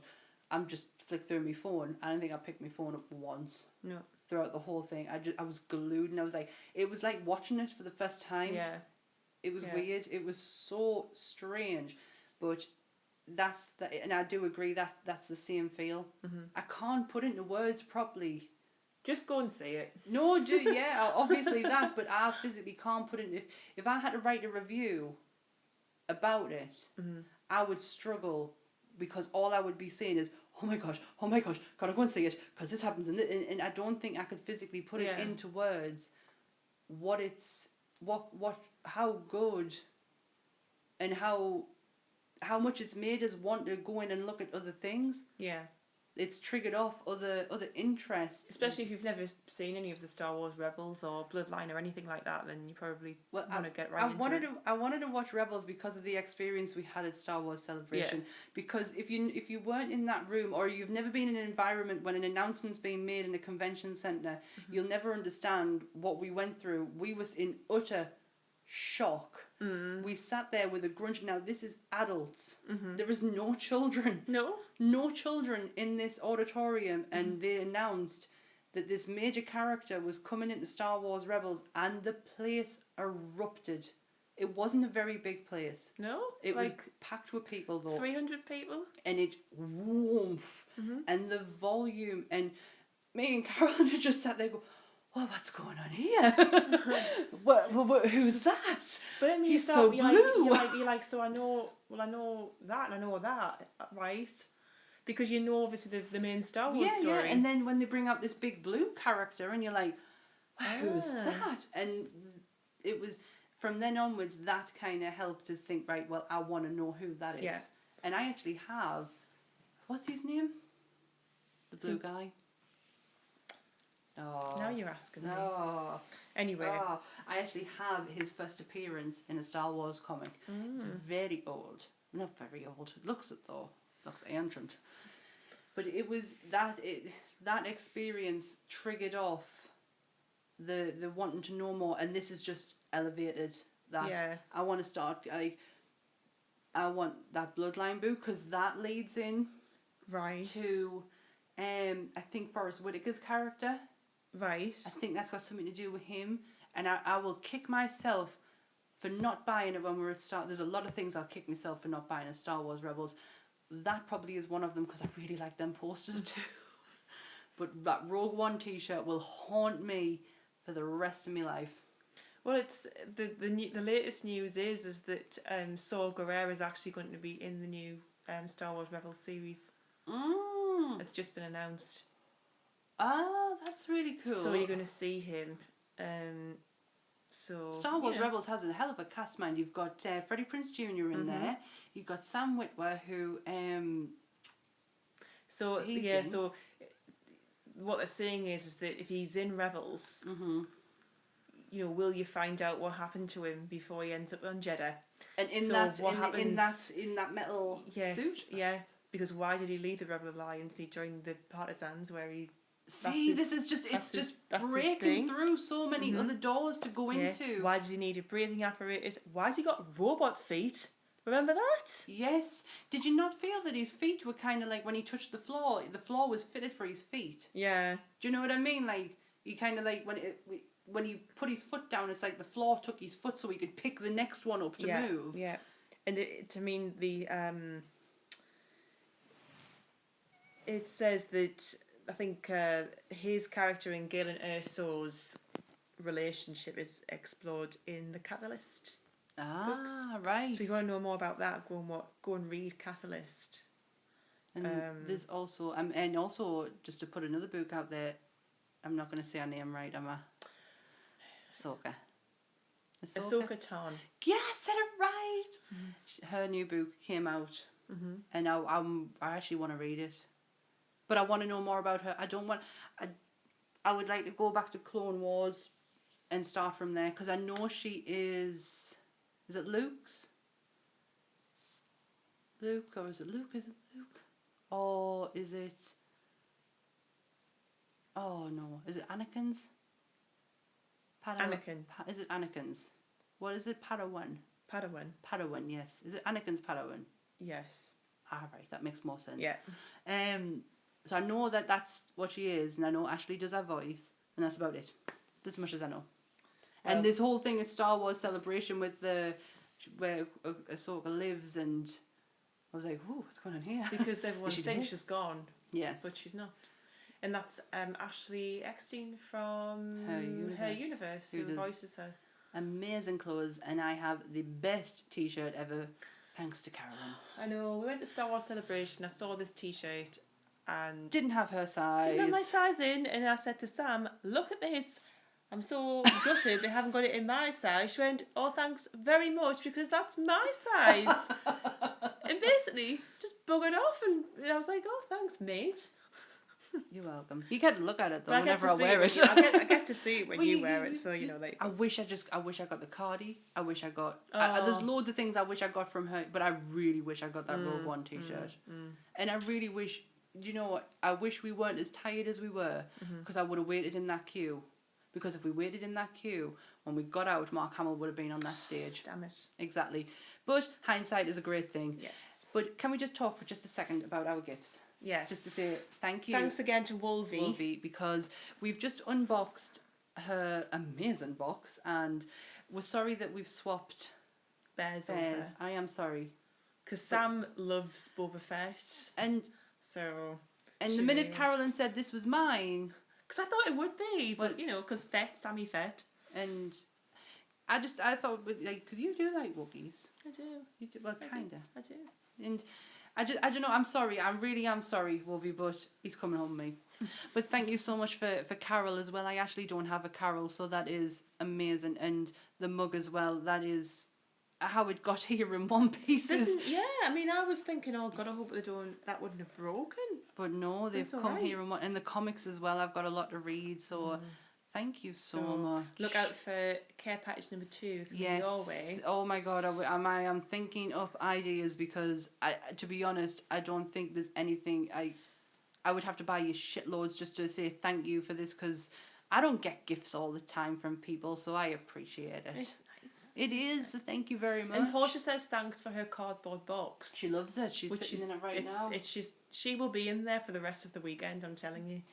I'm just flick through my phone. I don't think I picked my phone up once. No. Throughout the whole thing, I was glued, and I was like, it was like watching it for the first time. Yeah. It was weird. It was so strange, but and I do agree that's the same feel. I can't put into words properly. Just go and see it. No, obviously that, but I physically can't put it. If I had to write a review about it, I would struggle, because all I would be saying is, oh my gosh, gotta go and see it, because this happens, and I don't think I could physically put it into words how good and how much it's made us want to go in and look at other things. Yeah. It's triggered off other interests. Especially if you've never seen any of the Star Wars Rebels or Bloodline or anything like that, then you probably want to get right into it. I wanted to watch Rebels because of the experience we had at Star Wars Celebration. Yeah. Because if you weren't in that room, or you've never been in an environment when an announcement's being made in a convention centre, you'll never understand what we went through. We was in utter shock. We sat there with a grunge. Now this is adults. There is no children. No children in this auditorium, and they announced that this major character was coming into Star Wars Rebels, and the place erupted. It wasn't a very big place. No? It was packed with people though. 300 people? And it and the volume, and me and Carolyn had just sat there go, well, what's going on here? Who's that? But I mean, he's so blue. You're like, so I know that, and I know that, right? Because you know, obviously, the main Star Wars story. Yeah, and then when they bring up this big blue character, and you're like, who's that? And it was, from then onwards, that kind of helped us think, right, well, I want to know who that is. Yeah. And I actually have, what's his name? The blue guy. Oh. Now you're asking me. Oh. Anyway. Oh, I actually have his first appearance in a Star Wars comic. It's very old. Not very old. It looks it though. Looks ancient. But it was that experience triggered off the wanting to know more, and this has just elevated that. Yeah. I want to start, I want that Bloodline book, because that leads in to I think Forrest Whitaker's character. Right. I think that's got something to do with him, and I will kick myself for not buying it when we were at Star. There's a lot of things I'll kick myself for not buying at Star Wars Rebels. That probably is one of them, because I really like them posters too. But that Rogue One T-shirt will haunt me for the rest of my life. Well, it's the latest news is that Saw Gerrera is actually going to be in the new Star Wars Rebels series. It's just been announced. Ah, that's really cool. So you're going to see him. So Star Wars Rebels has a hell of a cast, man. You've got Freddie Prinze Jr. in there. You've got Sam Witwer, who So what they're saying is that if he's in Rebels, you know, will you find out what happened to him before he ends up on Jeddah? And in that metal suit? Yeah. Because why did he leave the Rebel Alliance? He joined the Partisans, where he. This is just breaking through so many other doors to go into. Why does he need a breathing apparatus? Why has he got robot feet? Remember that? Yes. Did you not feel that his feet were kind of like, when he touched the floor was fitted for his feet? Yeah. Do you know what I mean? Like, he kind of like, when he put his foot down, it's like the floor took his foot so he could pick the next one up to move. Yeah. And it says that I think his character in Galen Erso's relationship is explored in the Catalyst. Ah, right. So if you want to know more about that, go and read Catalyst. And there's also, and also, just to put another book out there, I'm not going to say her name right, am I? Ahsoka. Ahsoka Tano. Yeah, I said it right. Her new book came out, and I actually want to read it, but I want to know more about her. I don't want. I would like to go back to Clone Wars, and start from there because I know she is. Is it Luke's? Luke, or is it Luke? Is it Luke? Or is it? Oh no, is it Anakin's? Anakin. Is it Anakin's? What is it? Padawan. Padawan. Yes. Is it Anakin's Padawan? Yes. Ah, right. That makes more sense. Yeah. So I know that that's what she is, and I know Ashley does her voice, and that's about it. As much as I know. Well, and this whole thing at Star Wars Celebration with where Ahsoka lives, and I was like, "Ooh, what's going on here?" Because everyone she thinks dead? she's gone. Yes. But she's not. And that's Ashley Eckstein from Her Universe, who voices her. Amazing clothes, and I have the best T-shirt ever, thanks to Carolyn. I know. We went to Star Wars Celebration. I saw this T-shirt, and Didn't have her size. didn't have my size in, and I said to Sam, "Look at this. I'm so gutted they haven't got it in my size." She went, "Oh, thanks very much, because that's my size." And basically just buggered off, and I was like, "Oh, thanks, mate." You're welcome. You get to look at it though But whenever I wear it. I get to see it when Well, you wear it, so you know, like. I wish I got the cardi. I wish I got. There's loads of things I wish I got from her, but I really wish I got that Rogue One T-shirt. And I really wish. You know what? I wish we weren't as tired as we were, because I would have waited in that queue. Because if we waited in that queue, when we got out, Mark Hamill would have been on that stage. Damn it. Exactly. But hindsight is a great thing. Yes. But can we just talk for just a second about our gifts? Yes. Just to say thank you. Thanks again to Wolvie. Because we've just unboxed her amazing box, and we're sorry that we've swapped Bears. I am sorry. Because Sam loves Boba Fett. And the minute Carolyn said this was mine, because I thought it would be, but you know, because Sammy Fett. And I thought, like, because you do like Wookiees. I do. You do, well, kinda. I do. And I don't know. I'm sorry. I really am sorry, Wolvie, but he's coming home with me. But thank you so much for Carol as well. I actually don't have a Carol, so that is amazing. And the mug as well. That is how it got here in one piece. Yeah, I mean, I was thinking, oh God, I hope that wouldn't have broken. But no, they've come here in one. And the comics as well. I've got a lot to read, so. Thank you so much. Look out for care package number 2 coming your way. Oh my God, I am thinking up ideas, because to be honest, I don't think there's anything I would have to buy you shitloads just to say thank you for this, because I don't get gifts all the time from people, so I appreciate it. It's nice. It is. So thank you very much. And Portia says thanks for her cardboard box. She loves it. She's sitting in it right now. She will be in there for the rest of the weekend, I'm telling you.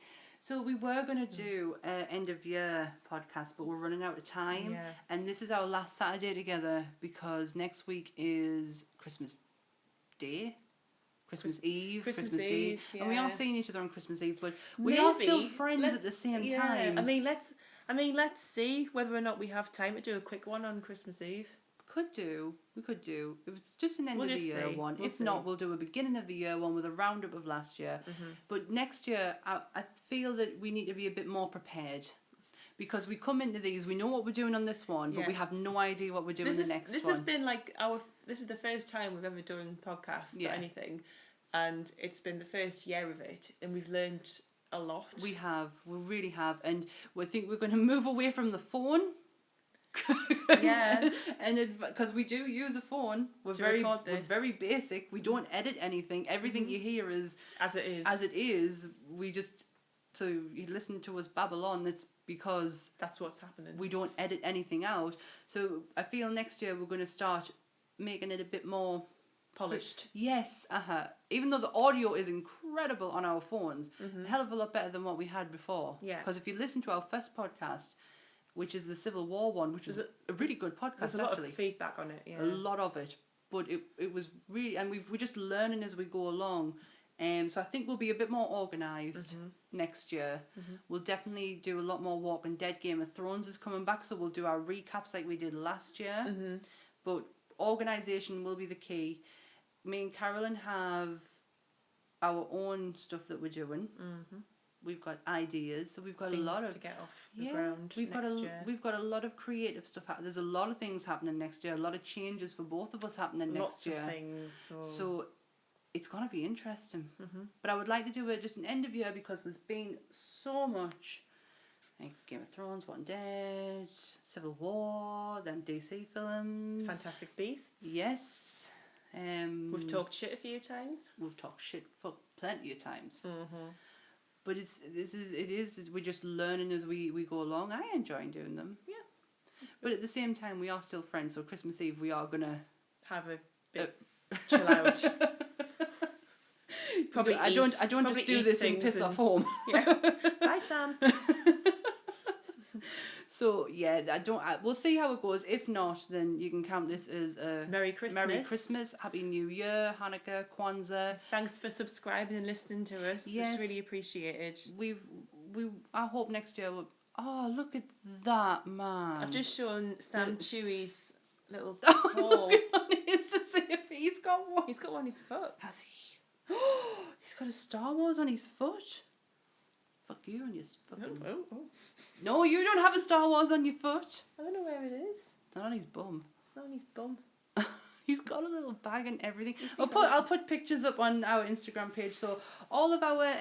So we were going to do an end of year podcast, but we're running out of time. Yeah. And this is our last Saturday together, because next week is Christmas Day. Christmas Eve, Christmas Day. Yeah. And we are seeing each other on Christmas Eve, but we are still friends at the same time. I mean, let's see whether or not we have time to do a quick one on Christmas Eve. We could do. It was just an end of the year one. If not, we'll do a beginning of the year one with a roundup of last year. But next year, I feel that we need to be a bit more prepared, because we come into these, we know what we're doing on this one, but we have no idea what we're doing the next one. This has been like this is the first time we've ever done podcasts or anything, and it's been the first year of it, and we've learned a lot. We really have, and we think we're going to move away from the phone. Yeah. And because we do use a phone, we're very basic. We don't edit anything. Everything you hear is as it is. We just, so you listen to us babble on. It's because that's what's happening. We don't edit anything out. So I feel next year we're going to start making it a bit more polished. Yes, even though the audio is incredible on our phones, a hell of a lot better than what we had before. Yeah. Because if you listen to our first podcast, which is the Civil War one, which was a really good podcast, there's a lot of feedback on it, yeah. A lot of it. But it was really, and we're just learning as we go along, So I think we'll be a bit more organised next year. We'll definitely do a lot more Walking Dead. Game of Thrones is coming back, so we'll do our recaps like we did last year. But organisation will be the key. Me and Carolyn have our own stuff that we're doing. We've got ideas, so we've got Things a lot of to get off the ground we've next got year. we've got a lot of creative stuff. There's a lot of things happening next year. A lot of changes for both of us happening Lots next year. of things. So it's gonna be interesting. But I would like to do it just an end of year because there's been so much, like Game of Thrones, Walking Dead, Civil War, them DC films, Fantastic Beasts. Yes. We've talked shit a few times. We've talked shit for plenty of times. But it is we're just learning as we go along. I enjoy doing them. Yeah. But at the same time, we are still friends. So Christmas Eve, we are gonna have a bit chill out. Probably I don't just do this and piss off home. Yeah. Bye, Sam. So yeah, we'll see how it goes. If not, then you can count this as a Merry Christmas. Happy New Year, Hanukkah, Kwanzaa. Thanks for subscribing and listening to us. Yes. It's really appreciated. I hope next year we'll. Oh, look at that, man! I've just shown Sam Chewie's little paw. Oh, look on his to see if he's got one. He's got one on his foot. Has he? He's got a Star Wars on his foot. Fuck you and your fucking... Oh. No, you don't have a Star Wars on your foot. I don't know where it is. Not on his bum. Not on his bum. He's got a little bag and everything. I'll put pictures up on our Instagram page. So all of our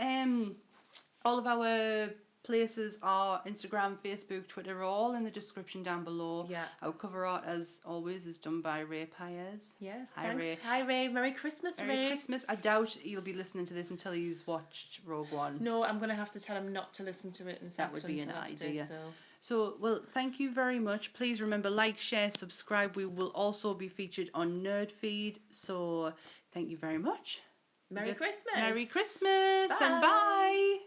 places are Instagram, Facebook, Twitter, all in the description down below. Yeah. Our cover art, as always, is done by Ray Paez. Yes. Hi, Thanks. Ray. Hi, Ray. Merry Christmas, Ray. Merry Christmas. I doubt you'll be listening to this until he's watched Rogue One. No, I'm gonna have to tell him not to listen to it. In fact, That would be an after, idea. So. So, well, thank you very much. Please remember, like, share, subscribe. We will also be featured on Nerdfeed. So, thank you very much. Merry Christmas. Merry Christmas Bye. and bye.